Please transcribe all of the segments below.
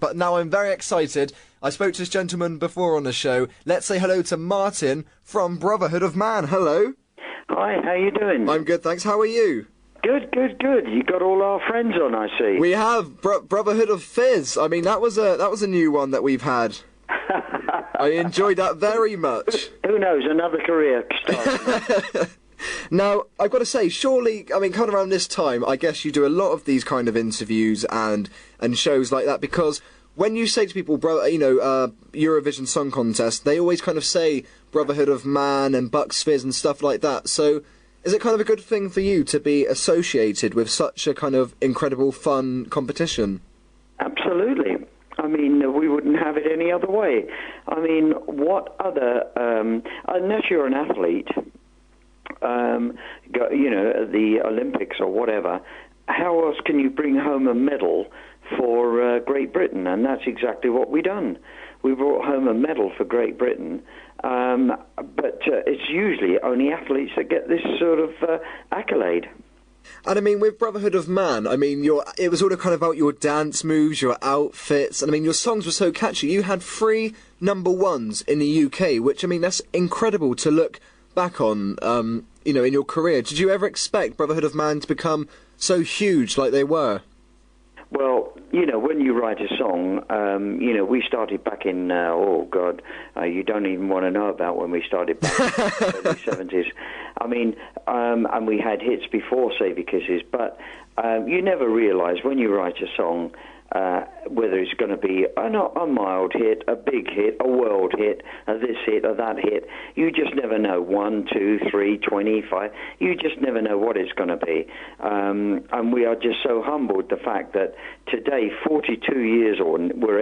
But now I'm very excited. I spoke to this gentleman before on the show. Let's say hello to Martin from Brotherhood of Man. Hello. Hi, how you doing? I'm good, thanks. How are you? Good. You got all our friends on, I see. We have Brotherhood of Fizz. I mean, that was a new one that we've had. I enjoyed that very much. Who knows, another career starting. Now, I've got to say, surely, I mean, kind of around this time, I guess you do a lot of these kind of interviews and shows like that, because when you say to people, Eurovision Song Contest, they always kind of say Brotherhood of Man and Bucks Fizz and stuff like that. So, is it kind of a good thing for you to be associated with such a kind of incredible, fun competition? Absolutely. I mean, we wouldn't have it any other way. I mean, what other, unless you're an athlete, the Olympics or whatever, how else can you bring home a medal for Great Britain? And that's exactly what we done. We brought home a medal for Great Britain, but it's usually only athletes that get this sort of accolade. And I mean, with Brotherhood of Man, I mean, it was all kind of about your dance moves, your outfits, and I mean, your songs were so catchy. You had 3 number ones in the UK, which, I mean, that's incredible to look back on, in your career. Did you ever expect Brotherhood of Man to become so huge like they were? Well, when you write a song, we started back in, you don't even want to know about when we started back in the early 70s. I mean, and we had hits before Saviour Kisses, but you never realise when you write a song whether it's going to be a mild hit, a big hit, a world hit, this hit or that hit. You just never know. 1, 2, 3, 25. You just never know what it's going to be. And we are just so humbled the fact that today, 42 years on, we're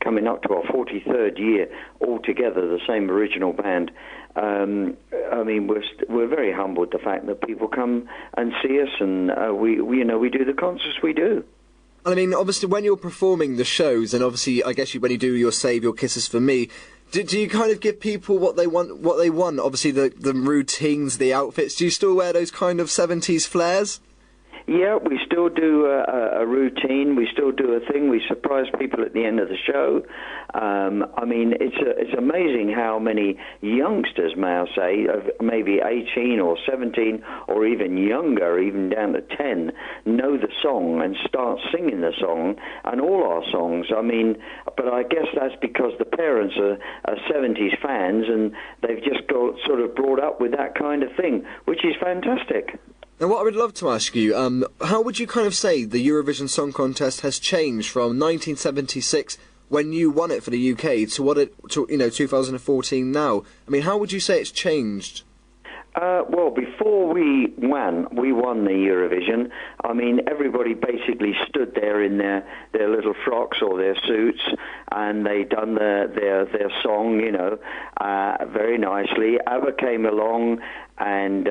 coming up to our 43rd year altogether, the same original band. I mean, we're very humbled the fact that people come and see us, and we do the concerts we do. I mean, obviously, when you're performing the shows, and obviously, I guess when you do your Save Your Kisses for Me, do you kind of give people what they want? Obviously, the routines, the outfits. Do you still wear those kind of 70s flares? Yeah, we still do a routine. We still do a thing. We surprise people at the end of the show. I mean, it's amazing how many youngsters, may I say, maybe 18 or 17 or even younger, even down to 10, know the song and start singing the song and all our songs. I mean, but I guess that's because the parents are 70s fans and they've just got sort of brought up with that kind of thing, which is fantastic. Now, what I would love to ask you, how would you kind of say the Eurovision Song Contest has changed from 1976, when you won it for the UK, to 2014 now? I mean, how would you say it's changed? Well, before we won the Eurovision. I mean, everybody basically stood there in their little frocks or their suits, and they done their song, very nicely. ABBA came along, and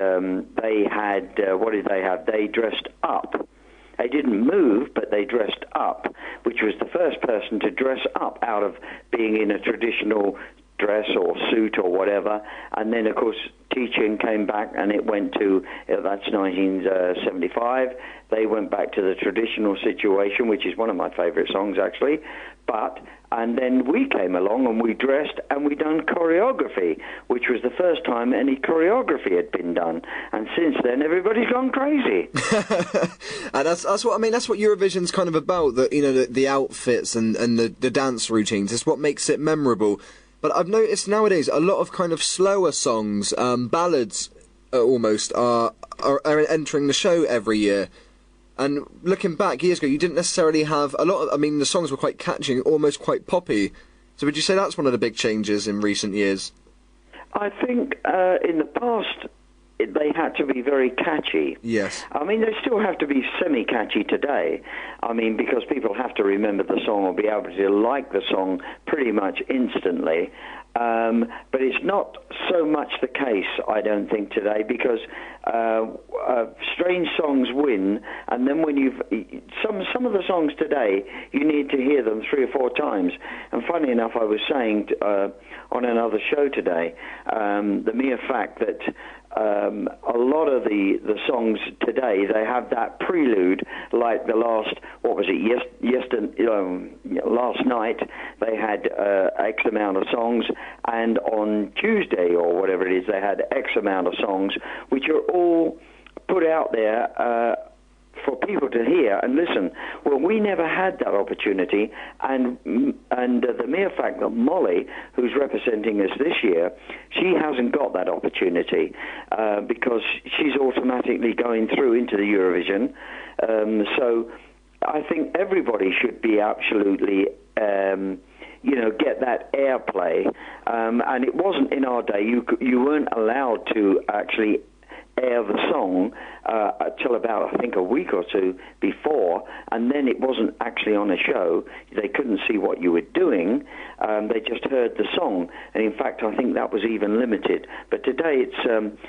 they had, what did they have? They dressed up. They didn't move, but they dressed up, which was the first person to dress up out of being in a traditional dress or suit or whatever. And then, of course, teaching came back, and it went to, that's 1975. They went back to the traditional situation, which is one of my favourite songs, actually. And then we came along and we dressed and we done choreography, which was the first time any choreography had been done. And since then, everybody's gone crazy. And that's what I mean. That's what Eurovision's kind of about. The outfits and the dance routines. It's what makes it memorable. But I've noticed nowadays a lot of kind of slower songs, ballads, almost are entering the show every year. And looking back years ago, you didn't necessarily have a lot of... I mean, the songs were quite catchy, almost quite poppy. So would you say that's one of the big changes in recent years? I think in the past, they had to be very catchy. Yes. I mean, they still have to be semi-catchy today. I mean, because people have to remember the song or be able to like the song pretty much instantly. But it's not so much the case, I don't think, today, because strange songs win, and then when some of the songs today, you need to hear them 3 or 4 times. And funny enough, I was saying on another show today, the mere fact that a lot of the songs today, they have that prelude, like the last, what was it, last night they had X amount of songs, and on Tuesday or whatever it is, they had X amount of songs, which are all put out there for people to hear and listen. Well, we never had that opportunity, and the mere fact that Molly, who's representing us this year, she hasn't got that opportunity because she's automatically going through into the Eurovision. So I think everybody should be absolutely get that airplay. And it wasn't in our day. You weren't allowed to actually air the song till about, I think, a week or two before, and then it wasn't actually on a show. They couldn't see what you were doing. They just heard the song, and in fact, I think that was even limited. But today,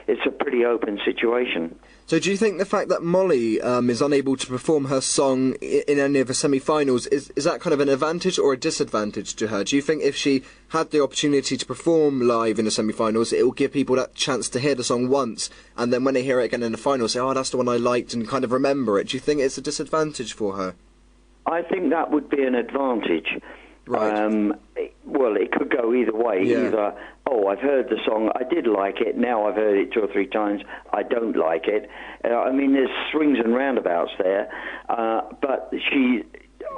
it's a pretty open situation. So do you think the fact that Molly is unable to perform her song in any of the semi-finals, is that kind of an advantage or a disadvantage to her? Do you think if she had the opportunity to perform live in the semi-finals, it will give people that chance to hear the song once, and then when they hear it again in the final, say, oh, that's the one I liked, and kind of remember it? Do you think it's a disadvantage for her? I think that would be an advantage. Right. Well, it could go either way. Yeah. Either, oh, I've heard the song, I did like it, now I've heard it 2 or 3 times, I don't like it. I mean, there's swings and roundabouts there. But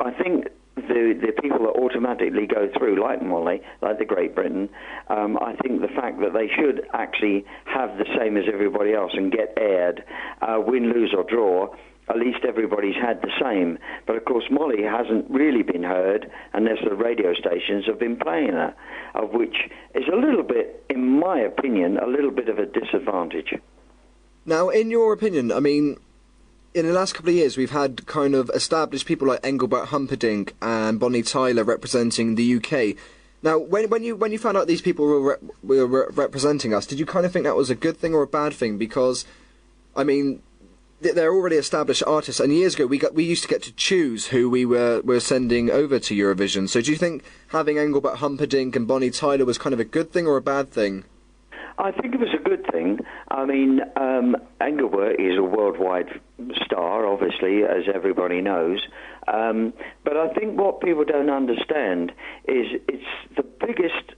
I think the people that automatically go through, like Molly, like the Great Britain, I think the fact that they should actually have the same as everybody else and get aired, win, lose or draw, at least everybody's had the same. But of course Molly hasn't really been heard unless the radio stations have been playing her, of which is a little bit, in my opinion, a little bit of a disadvantage. Now, in your opinion, I mean, in the last couple of years we've had kind of established people like Engelbert Humperdinck and Bonnie Tyler representing the UK. Now, when you found out these people were representing us, did you kind of think that was a good thing or a bad thing? Because, I mean, they're already established artists, and years ago we used to get to choose who we were sending over to Eurovision. So do you think having Engelbert Humperdinck and Bonnie Tyler was kind of a good thing or a bad thing? I think it was a good thing. I mean, Engelbert is a worldwide star, obviously, as everybody knows. But I think what people don't understand is it's the biggest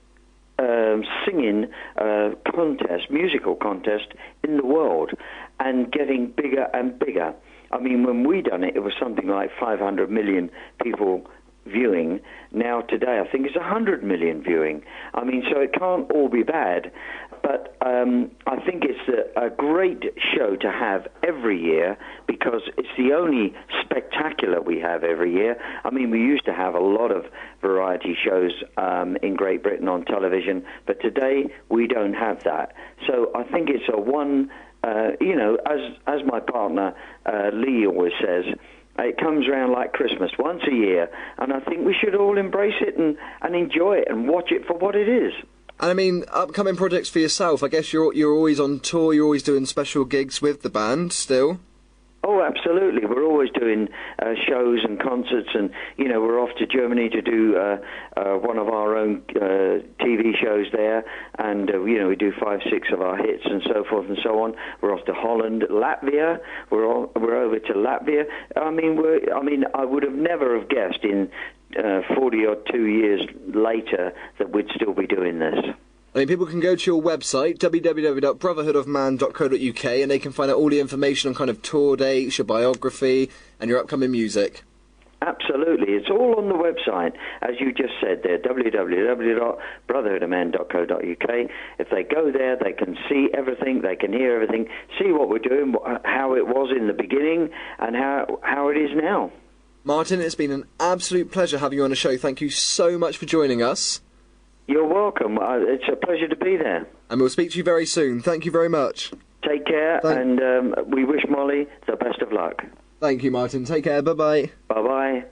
singing contest, musical contest in the world, and getting bigger and bigger. I mean, when we done it, it was something like 500 million people viewing. Now today, I think it's 100 million viewing. I mean, so it can't all be bad. But I think it's a great show to have every year because it's the only spectacular we have every year. I mean, we used to have a lot of variety shows in Great Britain on television, but today we don't have that. So I think it's a one, as my partner Lee always says, it comes around like Christmas once a year, and I think we should all embrace it and enjoy it and watch it for what it is. And I mean, upcoming projects for yourself, I guess you're always on tour, you're always doing special gigs with the band still? Oh, absolutely. We're always doing shows and concerts, and, we're off to Germany to do one of our own TV shows there, and, we do 5, 6 of our hits and so forth and so on. We're off to Holland, Latvia. We're over to Latvia. I mean, I would have never have guessed in 40 or 2 years later that we'd still be doing this. I mean, people can go to your website, www.brotherhoodofman.co.uk, and they can find out all the information on kind of tour dates, your biography, and your upcoming music. Absolutely. It's all on the website, as you just said there, www.brotherhoodofman.co.uk. If they go there, they can see everything, they can hear everything, see what we're doing, how it was in the beginning, and how it is now. Martin, it's been an absolute pleasure having you on the show. Thank you so much for joining us. You're welcome. It's a pleasure to be there. And we'll speak to you very soon. Thank you very much. Take care, and we wish Molly the best of luck. Thank you, Martin. Take care. Bye-bye. Bye-bye.